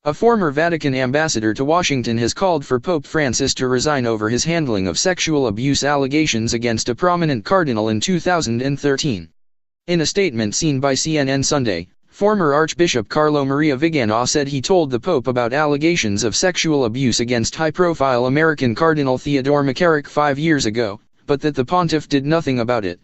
A former Vatican ambassador to Washington has called for Pope Francis to resign over his handling of sexual abuse allegations against a prominent cardinal in 2013. In a statement seen by CNN Sunday, former Archbishop Carlo Maria Vigano said he told the Pope about allegations of sexual abuse against high-profile American Cardinal Theodore McCarrick 5 years ago, but that the pontiff did nothing about it.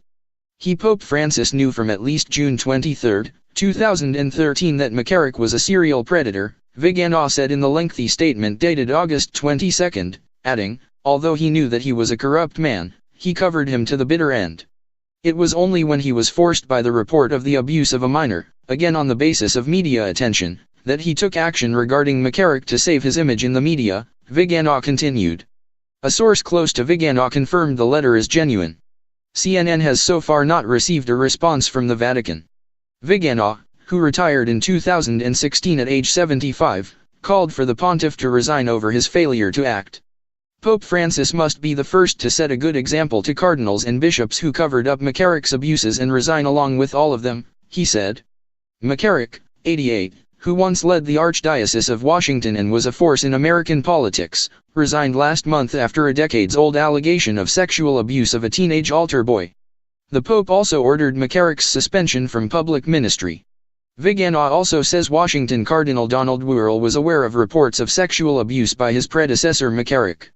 Pope Francis knew from at least June 23, 2013 that McCarrick was a serial predator, Vigano said in the lengthy statement dated August 22, adding, although he knew that he was a corrupt man, he covered him to the bitter end. It was only when he was forced by the report of the abuse of a minor, again on the basis of media attention, that he took action regarding McCarrick to save his image in the media, Vigano continued. A source close to Vigano confirmed the letter is genuine. CNN has so far not received a response from the Vatican. Vigano, who retired in 2016 at age 75, called for the pontiff to resign over his failure to act. Pope Francis must be the first to set a good example to cardinals and bishops who covered up McCarrick's abuses and resign along with all of them, he said. McCarrick, 88, who once led the Archdiocese of Washington and was a force in American politics, resigned last month after a decades-old allegation of sexual abuse of a teenage altar boy. The Pope also ordered McCarrick's suspension from public ministry. Vigano also says Washington Cardinal Donald Wuerl was aware of reports of sexual abuse by his predecessor McCarrick.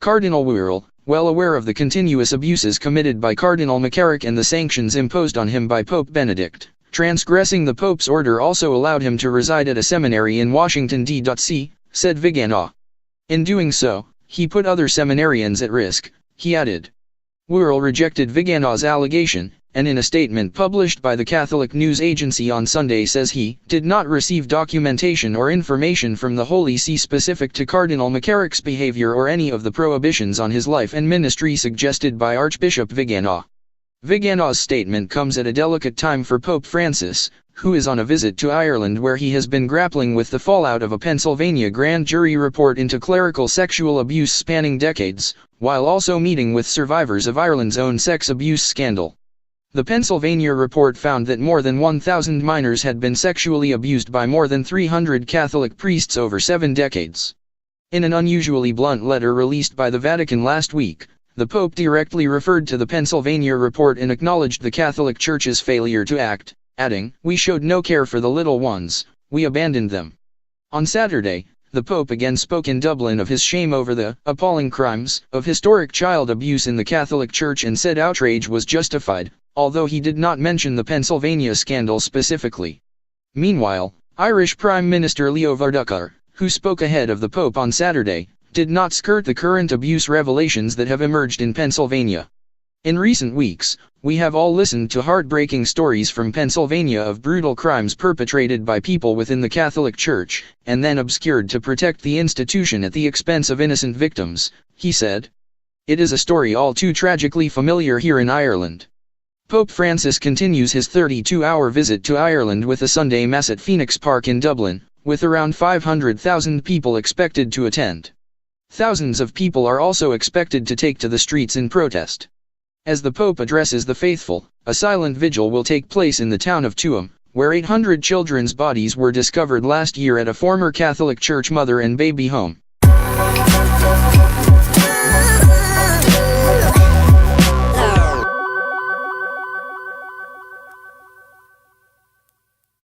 Cardinal Wuerl, well aware of the continuous abuses committed by Cardinal McCarrick and the sanctions imposed on him by Pope Benedict, transgressing the Pope's order also allowed him to reside at a seminary in Washington D.C., said Vigano. In doing so, he put other seminarians at risk, he added. Wuerl rejected Vigano's allegation, and in a statement published by the Catholic news agency on Sunday says he did not receive documentation or information from the Holy See specific to Cardinal McCarrick's behavior or any of the prohibitions on his life and ministry suggested by Archbishop Vigano. Vigano's statement comes at a delicate time for Pope Francis, who is on a visit to Ireland where he has been grappling with the fallout of a Pennsylvania grand jury report into clerical sexual abuse spanning decades, while also meeting with survivors of Ireland's own sex abuse scandal. The Pennsylvania report found that more than 1,000 minors had been sexually abused by more than 300 Catholic priests over 7 decades. In an unusually blunt letter released by the Vatican last week, the Pope directly referred to the Pennsylvania report and acknowledged the Catholic Church's failure to act, adding, "We showed no care for the little ones, we abandoned them." On Saturday, the Pope again spoke in Dublin of his shame over the appalling crimes of historic child abuse in the Catholic Church and said outrage was justified, although he did not mention the Pennsylvania scandal specifically. Meanwhile, Irish Prime Minister Leo Varadkar, who spoke ahead of the Pope on Saturday, did not skirt the current abuse revelations that have emerged in Pennsylvania. In recent weeks, we have all listened to heartbreaking stories from Pennsylvania of brutal crimes perpetrated by people within the Catholic Church, and then obscured to protect the institution at the expense of innocent victims, he said. It is a story all too tragically familiar here in Ireland. Pope Francis continues his 32-hour visit to Ireland with a Sunday Mass at Phoenix Park in Dublin, with around 500,000 people expected to attend. Thousands of people are also expected to take to the streets in protest. As the Pope addresses the faithful, a silent vigil will take place in the town of Tuam, where 800 children's bodies were discovered last year at a former Catholic Church mother and baby home.